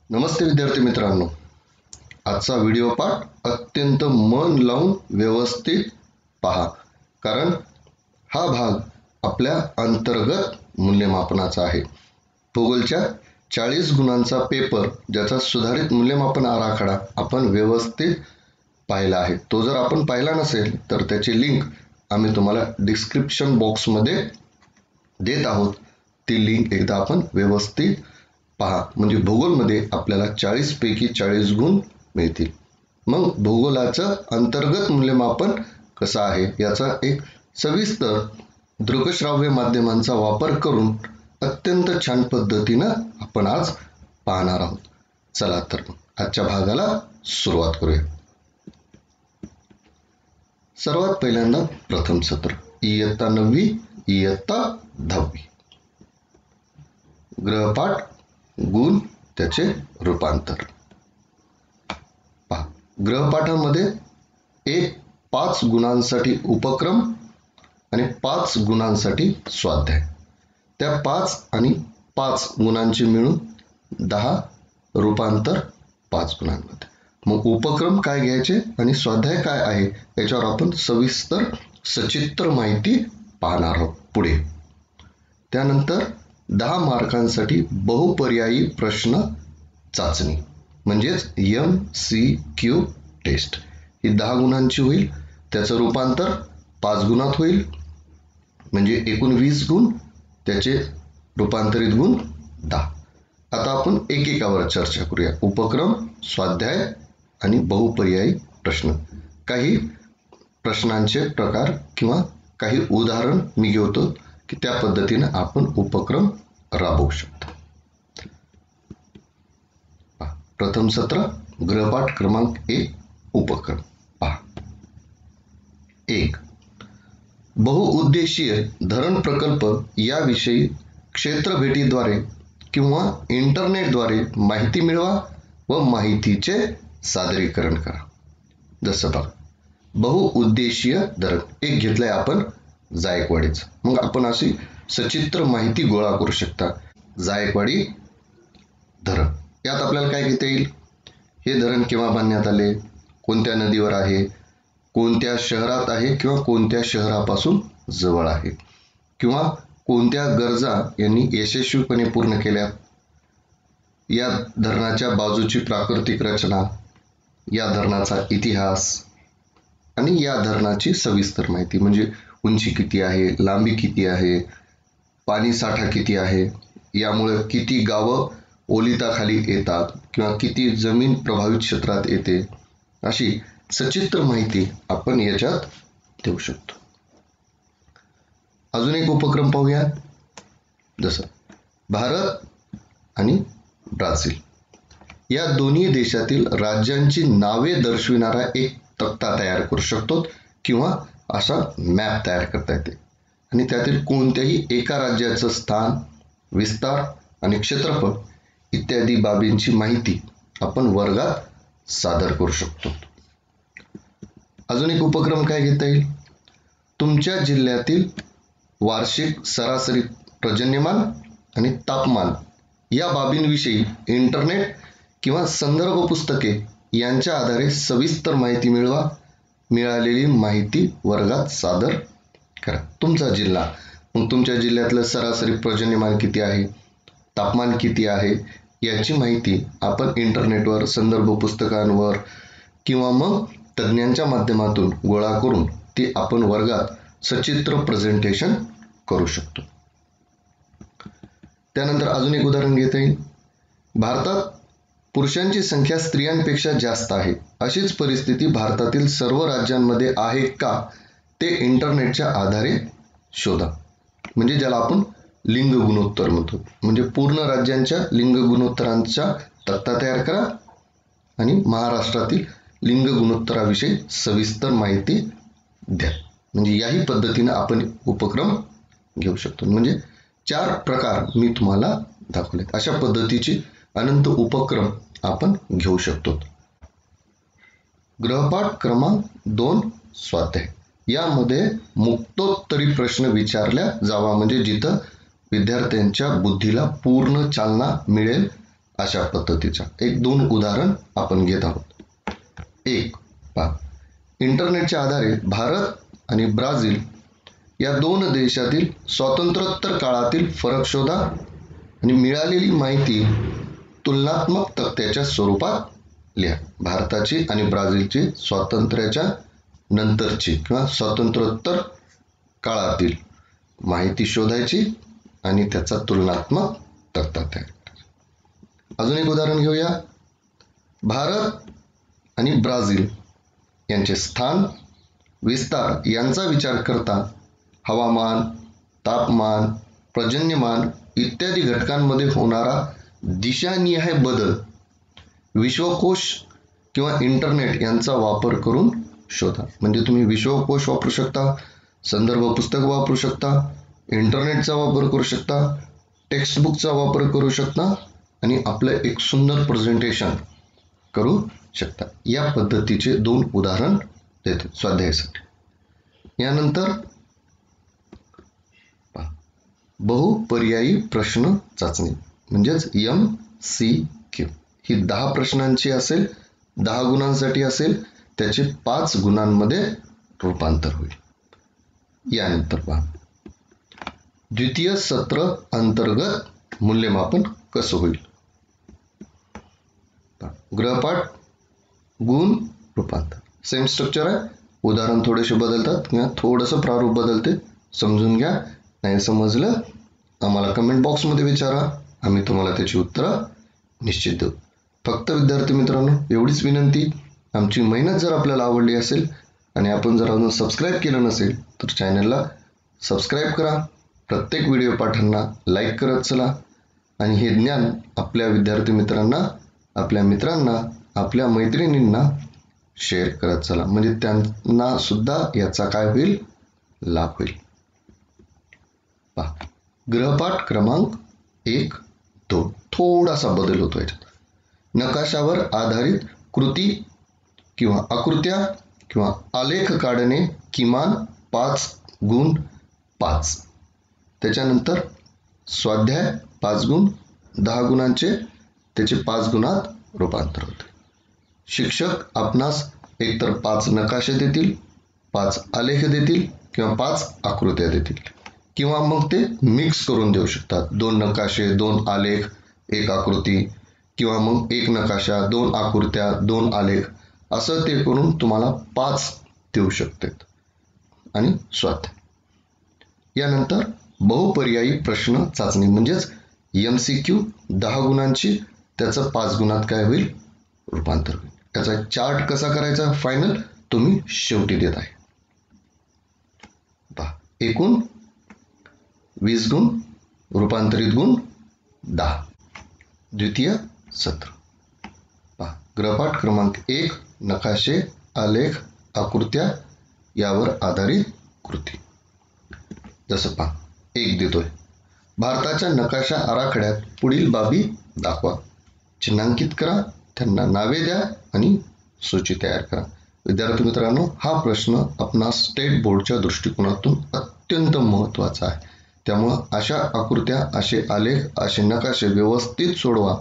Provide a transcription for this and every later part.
नमस्ते विद्यार्थी मित्रांनो, आजचा व्हिडिओ पाठ अत्यंत मन लावून व्यवस्थित पहा, कारण हा भाग आपल्या अंतर्गत मूल्यमापनाचा आहे. भूगोलच्या 40 गुणांचा पेपर ज्याचा सुधारित मूल्यमापन आराखडा आपण व्यवस्थित पाहिला आहे. तो जर आपण पाहिला नसेल तर त्याची लिंक आम्ही तुम्हाला डिस्क्रिप्शन बॉक्समध्ये देत आहोत. ती लिंक एकदा आपण व्यवस्थित पहा, म्हणजे भूगोलमध्ये आपल्याला 40 पैकी 40 गुण मिळतील. मग भूगोलाचं अंतर्गत मूल्यमापन कसं आहे याचा एक सविस्तर दृकश्राव्य माध्यमांचा वापर करून अत्यंत छान पद्धतीनं आपण आज पाहणार आहोत. चला तर आजच्या भागाला सुरुवात करूया. सर्वात पहिल्यांदा प्रथम सत्र, इयत्ता 9वी इयत्ता 10वी. ग्रहपाठ, गुण, त्याचे रूपांतर. पहा, ग्रहपाठामध्ये 5 गुणांसाठी उपक्रम आणि 5 गुणांसाठी स्वाध्याय. त्या 5 आणि 5 गुणांचे मिळून 10, रूपांतर 5 गुणांमध्ये. मग उपक्रम काय घ्यायचे आणि स्वाध्याय काय आहे याच्यावर आपण सविस्तर सचित्र माहिती पाहणार आहोत पुढे. त्यानंतर 10 मार्कांसाठी बहुपर्यायी प्रश्न चाचणी म्हणजेच MCQ टेस्ट ही 10 गुणांची होईल. त्याचं रूपांतर 5 गुणात होईल, म्हणजे एकूण 20 गुण, त्याचे रूपांतरित गुण 10. आता आपण एकेकावर चर्चा करूया. उपक्रम, स्वाध्याय आणि बहुपर्यायी प्रश्न. काही प्रश्नांचे प्रकार किंवा काही उदाहरण मी घेतो की त्या पद्धतीने आपण उपक्रम राबवू शकतो. प्रथम सत्र, गृहपाठ क्रमांक 1, उपक्रम. पहा, 1. बहुउद्देशीय धरण प्रकल्प याविषयी क्षेत्र भेटीद्वारे किंवा इंटरनेटद्वारे माहिती मिळवा व माहितीचे सादरीकरण करा. जसं बघा, बहुउद्देशीय धरण एक घेतलंय आपण जायकवाडीचं. मग आपण अशी सचित्र माहिती गोळा करू शकता. जायकवाडी धरण, यात आपल्याला काय घेता येईल? हे धरण केव्हा बांधण्यात आले, कोणत्या नदीवर आहे, कोणत्या शहरात आहे किंवा कोणत्या शहरापासून जवळ आहे, किंवा कोणत्या गरजा यांनी यशस्वीपणे पूर्ण केल्या, या धरणाच्या बाजूची प्राकृतिक रचना, या धरणाचा इतिहास आणि या धरणाची सविस्तर माहिती, म्हणजे उंची किती आहे, लांबी किती आहे, पाणी साठा किती आहे, यामुळे किती गावं ओलिताखाली येतात किंवा किती जमीन प्रभावित क्षेत्रात येते, अशी सचित्र माहिती आपण याच्यात देऊ शकतो. अजून एक उपक्रम पाहूया. जसं भारत आणि ब्राझील या दोन्ही देशातील राज्यांची नावे दर्शविणारा एक तक्ता तयार करू शकतो किंवा असा मॅप तयार करता येते, आणि त्यातील कोणत्याही एका राज्याचं स्थान, विस्तार आणि क्षेत्रफळ इत्यादी बाबींची माहिती आपण वर्गात सादर करू शकतो. अजून एक उपक्रम काय घेता येईल? तुमच्या जिल्ह्यातील वार्षिक सरासरी पर्जन्यमान आणि तापमान या बाबींविषयी इंटरनेट किंवा संदर्भ पुस्तके यांच्या आधारे सविस्तर माहिती मिळवा. मिळालेली माहिती वर्गात सादर करा. तुमचा जिल्हा, मग तुमच्या जिल्ह्यातलं सरासरी पर्जन्यमान किती आहे, तापमान किती आहे, याची माहिती आपण इंटरनेटवर, संदर्भ पुस्तकांवर किंवा मग तज्ञांच्या माध्यमातून गोळा करून ती आपण वर्गात सचित्र प्रेझेंटेशन करू शकतो. त्यानंतर अजून एक उदाहरण घेता येईल. भारतात पुरुषांची संख्या स्त्रियांपेक्षा जास्त आहे, अशीच परिस्थिती भारतातील सर्व राज्यांमध्ये आहे का, ते इंटरनेटच्या आधारे शोधा. म्हणजे ज्याला आपण लिंग गुणोत्तर म्हणतो. म्हणजे पूर्ण राज्यांच्या लिंग गुणोत्तरांचा तक्ता तयार करा आणि महाराष्ट्रातील लिंग गुणोत्तराविषयी सविस्तर माहिती द्या. म्हणजे याही पद्धतीने आपण उपक्रम घेऊ शकतो. म्हणजे 4 प्रकार मी तुम्हाला दाखवलेत. अशा पद्धतीची अनंत उपक्रम आपण घेऊ शकतो. गृहपाठ क्रमांक 2, स्वाध्याय. यामध्ये मुक्तोत्तरी प्रश्न विचारल्या जावा, म्हणजे जिथं विद्यार्थ्यांच्या बुद्धीला पूर्ण चालना मिळेल अशा पद्धतीचा एक 2 उदाहरण आपण घेत आहोत. एक पहा, इंटरनेटच्या आधारे भारत आणि ब्राझील या 2 देशातील स्वातंत्र्योत्तर काळातील फरक शोधा आणि मिळालेली माहिती तुलनात्मक तक्त्याच्या स्वरूपात लिहा. भारताची आणि ब्राझीलची स्वातंत्र्याच्या नंतरची किंवा स्वातंत्र्योत्तर काळातील माहिती शोधायची आणि त्याचा तुलनात्मक तक्ता तयार करायचा. अजून एक उदाहरण घेऊया. भारत आणि ब्राझील यांचे स्थान, विस्तार यांचा विचार करता हवामान, तापमान, पर्जन्यमान इत्यादी घटकांमध्ये होणारा दिशानिहाय बदल विश्वकोश किंवा इंटरनेट यांचा वापर करून शोधा. म्हणजे तुम्ही विश्वकोश वापरू शकता, संदर्भ पुस्तक वापरू शकता, इंटरनेटचा वापर करू शकता, टेक्स्टबुकचा वापर करू शकता आणि आपलं एक सुंदर प्रेझेंटेशन करू शकता. या पद्धतीचे 2 उदाहरण देतो स्वाध्यायासाठी. यानंतर बहुपर्यायी प्रश्न चाचणी म्हणजेच MCQ ही 10 प्रश्नांची असेल, 10 गुणांसाठी असेल, त्याचे 5 गुणांमध्ये रूपांतर होईल. यानंतर पहा, द्वितीय सत्र अंतर्गत मूल्यमापन कसं होईल. गृहपाठ, गुण, रूपांतर सेम स्ट्रक्चर आहे. उदाहरण थोडेसे बदलतात किंवा थोडंसं प्रारूप बदलते, समजून घ्या. नाही समजलं आम्हाला कमेंट बॉक्समध्ये विचारा, आम्ही तुम्हाला त्याची उत्तरं निश्चित देऊ. फक्त विद्यार्थी मित्रांनो एवढीच विनंती, आमची मेहनत जर आपल्याला आवडली असेल आणि आपण जर अजून सबस्क्राईब केलं नसेल तर चॅनलला सबस्क्राईब करा, प्रत्येक व्हिडिओ पाठांना लाईक करत चला आणि हे ज्ञान आपल्या विद्यार्थी मित्रांना, आपल्या मित्रांना, आपल्या मैत्रिणींना शेअर करत चला. म्हणजे त्यांना सुद्धा याचा काय होईल, लाभ होईल. पहा, गृहपाठ क्रमांक 1, 2 थोडासा बदल होतो याच्यात. नकाशावर आधारित कृती किंवा आकृत्या किंवा आलेख काढणे किमान 5 गुण 5. त्याच्यानंतर स्वाध्याय 5 गुण, 10 गुणांचे त्याचे 5 गुणात रूपांतर होते. शिक्षक आपणास एकतर 5 नकाशे देतील, 5 आलेख देतील किंवा 5 आकृत्या देतील किंवा मग ते मिक्स करून देऊ शकतात. 2 नकाशे, 2 आलेख, 1 आकृती किंवा मग 1 नकाशा, 2 आकृत्या, 2 आलेख असं ते करून तुम्हाला 5 देऊ शकतात. आणि स्वाध्याय. यानंतर बहुपर्यायी प्रश्न चाचणी म्हणजेच MCQ 10 गुणांची, त्याचं 5 गुणात काय होईल, रूपांतर होईल. त्याचा चार्ट कसा करायचा फायनल तुम्ही शेवटी देत आहे. पहा, एकूण 20 गुण, रूपांतरित गुण 10. द्वितीय सत्र. पहा, गृहपाठ क्रमांक 1 नकाशे, आलेख, आकृत्या यावर आधारित कृती. जसं पहा 1 देतोय, भारताच्या नकाशा आराखड्यात पुढील बाबी दाखवा, चिन्हांकित करा, त्यांना नावे द्या आणि सूची तयार करा. विद्यार्थी मित्रांनो हा प्रश्न आपणा स्टेट बोर्डच्या दृष्टिकोनातून अत्यंत महत्त्वाचा आहे. त्यामुळं अशा आकृत्या, असे आलेख, असे नकाशे व्यवस्थित सोडवा,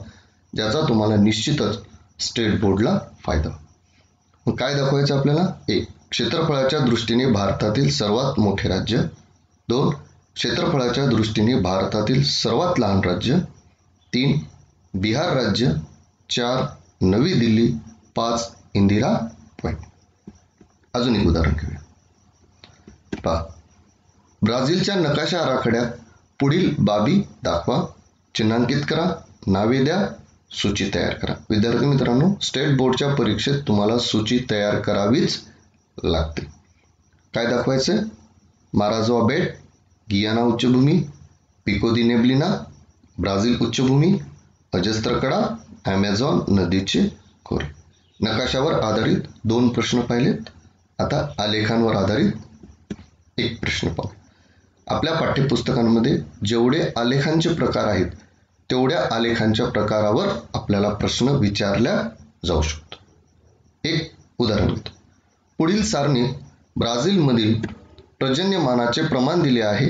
ज्याचा तुम्हाला निश्चितच स्टेट बोर्डला फायदा. मग काय दाखवायचं आपल्याला. 1 क्षेत्रफळाच्या दृष्टीने भारतातील सर्वात मोठे राज्य. 2 क्षेत्रफळाच्या दृष्टीने भारतातील सर्वात लहान राज्य. 3 बिहार राज्य. 4 नवी दिल्ली. 5 इंदिरा पॉइंट. अजून एक उदाहरण घेऊया. पहा, ब्राझीलच्या नकाशा आराखड्यात पुढील बाबी दाखवा, चिन्हांकित करा, नावे द्या, सूची तयार करा. विद्यार्थी मित्रांनो स्टेट बोर्डच्या परीक्षेत तुम्हाला सूची तयार करावीच लागते. काय दाखवायचं. माराजवा बेट, गियाना उच्चभूमी, पिको दी नेब्लिना, ब्राझील उच्चभूमी, अजस्त्र कडा, ॲमेझॉन नदीचे खोरे. नकाशावर आधारित 2 प्रश्न पाहिलेत. आता आलेखांवर आधारित 1 प्रश्न पाहू. आपल्या पाठ्यपुस्तकांमध्ये जेवढे आलेखांचे प्रकार आहेत तेवढ्या आलेखांच्या प्रकारावर आपल्याला प्रश्न विचारला जाऊ शकतो. 1 उदाहरण घेतो. पुढील सारणीत ब्राझीलमधील पर्जन्यमानाचे प्रमाण दिले आहे.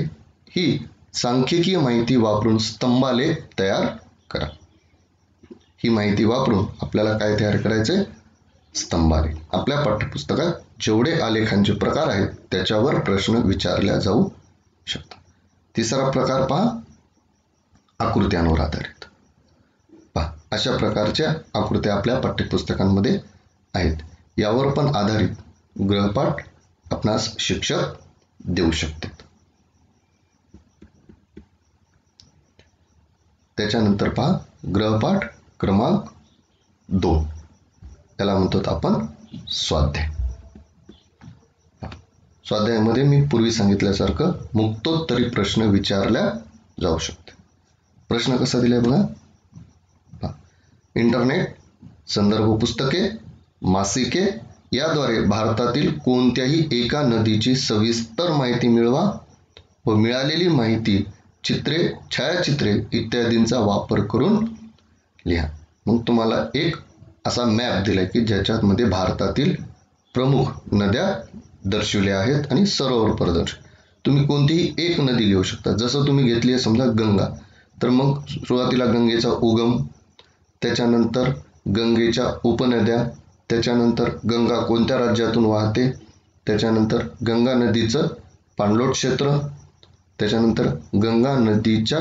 ही सांख्यिकीय माहिती वापरून स्तंभालेख तयार करा. ही माहिती वापरून आपल्याला काय तयार करायचे? स्तंभालेख. आपल्या पाठ्यपुस्तकात जेवढे आलेखांचे प्रकार आहेत त्याच्यावर प्रश्न विचारल्या जाऊ शकतात. तिसरा प्रकार पहा, आकृत्यांवर आधारित. पहा, अशा प्रकारच्या आकृत्या आपल्या पाठ्यपुस्तकांमध्ये आहेत. यावर पण आधारित गृहपाठ आपणास शिक्षक देऊ शकतात. त्याच्यानंतर पहा, गृहपाठ क्रमांक 2, त्याला म्हणतो आपण स्वाध्याय. स्वाध्यायामध्ये मी पूर्वी सांगितल्यासारखं मुक्तोत्तरी प्रश्न विचारल्या जाऊ शकते. प्रश्न कसा दिलाय बघा. इंटरनेट, संदर्भ पुस्तके, मासिके याद्वारे भारतातील कोणत्याही एका नदीची सविस्तर माहिती मिळवा व मिळालेली माहिती चित्रे, छायाचित्रे इत्यादींचा वापर करून लिहा. मग तुम्हाला एक असा मॅप दिलाय की ज्याच्यामध्ये भारतातील प्रमुख नद्या दर्शविल्या आहेत आणि सरोवर प्रदर्शित. तुम्ही कोणतीही एक नदी घेऊ शकता. जसं तुम्ही घेतली आहे समजा गंगा, तर मग सुरुवातीला गंगेचा उगम, त्याच्यानंतर गंगेच्या उपनद्या, त्याच्यानंतर गंगा कोणत्या राज्यातून वाहते, त्याच्यानंतर गंगा नदीचं पाणलोट क्षेत्र, त्याच्यानंतर गंगा नदीच्या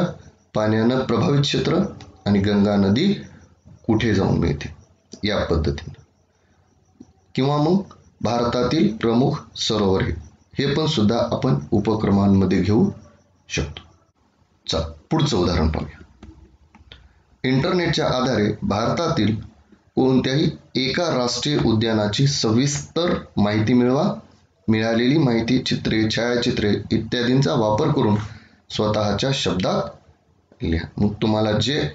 पाण्यानं प्रभावित क्षेत्र आणि गंगा नदी कुठे जाऊन मिळते या पद्धतीने. किंवा मग भारतातील प्रमुख सरोवरे, हे पण सुद्धा आपण उपक्रमांमध्ये घेऊ शकतो. चला पुढचं उदाहरण पाहूया. इंटरनेटच्या आधारे भारतातील कोणत्याही एका राष्ट्रीय उद्यानाची सविस्तर माहिती मिळवा. मिळालेली माहिती चित्रे, छायाचित्रे इत्यादींचा वापर करून स्वतःच्या शब्दात लिहा. मग तुम्हाला जे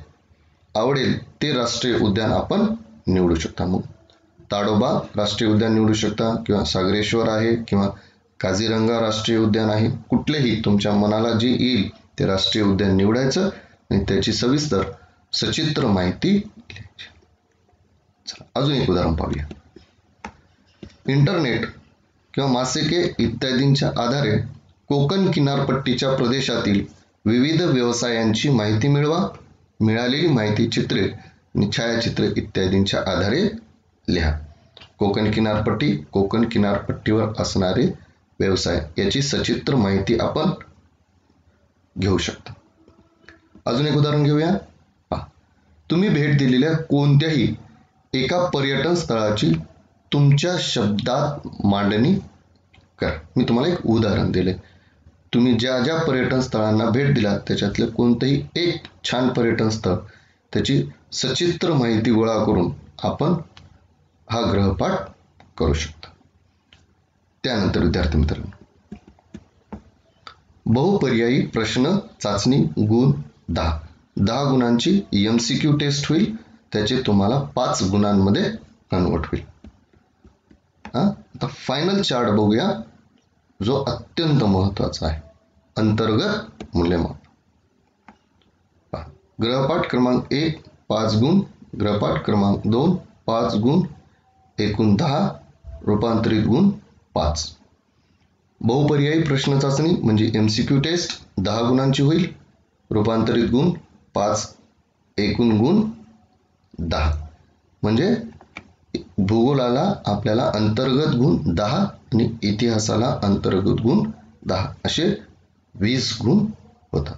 आवडेल ते राष्ट्रीय उद्यान आपण निवडू शकता. मग ताडोबा राष्ट्रीय उद्यान निवडू शकता, किंवा सागरेश्वर आहे, किंवा काझीरंगा राष्ट्रीय उद्यान आहे. कुठलेही तुमच्या मनाला जे येईल ते राष्ट्रीय उद्यान निवडायचं आणि त्याची सविस्तर सचित्र माहिती लिहायची. चला अजून एक उदाहरण पाहूया. इंटरनेट किंवा मासिके इत्यादींच्या आधारे कोकण किनारपट्टीच्या प्रदेशातील विविध व्यवसायांची माहिती मिळवा. मिळालेली माहिती चित्रे आणि छायाचित्रे इत्यादींच्या आधारे लिहा. कोकण किनारपट्टी, कोकण किनारपट्टीवर असणारे व्यवसाय याची सचित्र माहिती आपण घेऊ शकता. अजून एक उदाहरण घेऊया. तुम्ही भेट दिलेल्या कोणत्याही एका पर्यटन स्थळाची तुमच्या शब्दात मांडणी करा. मी तुम्हाला एक उदाहरण दिले. तुम्ही ज्या ज्या पर्यटन स्थळांना भेट दिला त्याच्यातलं कोणतंही एक छान पर्यटन स्थळ त्याची सचित्र माहिती गोळा करून आपण हा गृहपाठ करू शकता. त्यानंतर विद्यार्थी मित्रांनो, बहुपर्यायी प्रश्न चाचणी गुण 10. 10 गुणांची MCQ टेस्ट होईल. त्याचे तुम्हाला 5 गुणांमध्ये कन्वर्ट होईल. आता फायनल चार्ट बघूया, जो अत्यंत महत्वाचा आहे. अंतर्गत मूल्यमापन. गृहपाठ क्रमांक 1 5 गुण, गृहपाठ क्रमांक 2 5 गुण, एकूण 10, रूपांतरित गुण 5. बहुपर्यायी प्रश्न चाचणी म्हणजे MCQ टेस्ट 10 गुणांची होईल. रूपांतरित गुण 5, एकूण गुण 10. म्हणजे भूगोलाला आपल्याला अंतर्गत गुण 10 आणि इतिहासाला अंतर्गत गुण 10 असे 20 गुण होतात.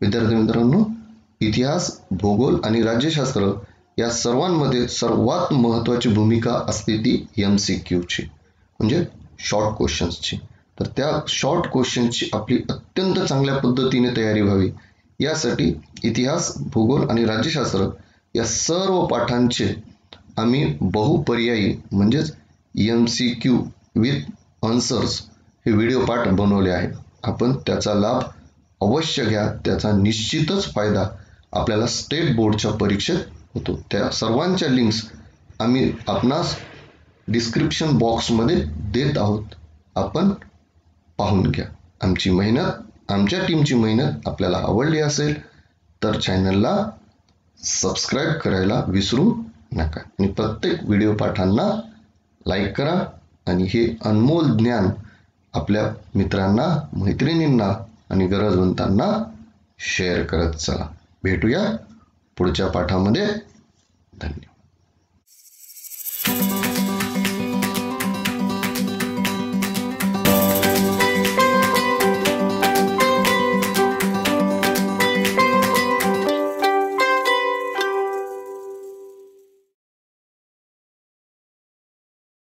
विद्यार्थी मित्रांनो, इतिहास, भूगोल आणि राज्यशास्त्र या सर्वांमध्ये सर्वात महत्त्वाची भूमिका असते ती MCQची, म्हणजे शॉर्ट क्वेश्चन्सची. तर त्या शॉर्ट क्वेश्चन्सची आपली अत्यंत चांगल्या पद्धतीने तयारी व्हावी यासाठी इतिहास, भूगोल आणि राज्यशास्त्र या सर्व पाठांचे आम्ही बहुपर्यायी म्हणजेच MCQ विथ आन्सर्स हे व्हिडिओ पाठ बनवले आहेत. आपण त्याचा लाभ अवश्य घ्या. त्याचा निश्चितच फायदा आपल्याला स्टेट बोर्डच्या परीक्षेत होतो. त्या सर्वांच्या लिंक्स आम्ही आपणास डिस्क्रिप्शन बॉक्समध्ये देत आहोत. आपण पाहून घ्या. आमची मेहनत, आमच्या टीमची मेहनत आपल्याला आवडली असेल तर चॅनलला सबस्क्राईब करायला विसरू नका आणि प्रत्येक व्हिडिओ पाठांना लाईक करा आणि हे अनमोल ज्ञान आपल्या मित्रांना, मैत्रिणींना आणि गरजवंतांना शेअर करत चला. भेटूया पुढच्या पाठामध्ये. धन्यवाद.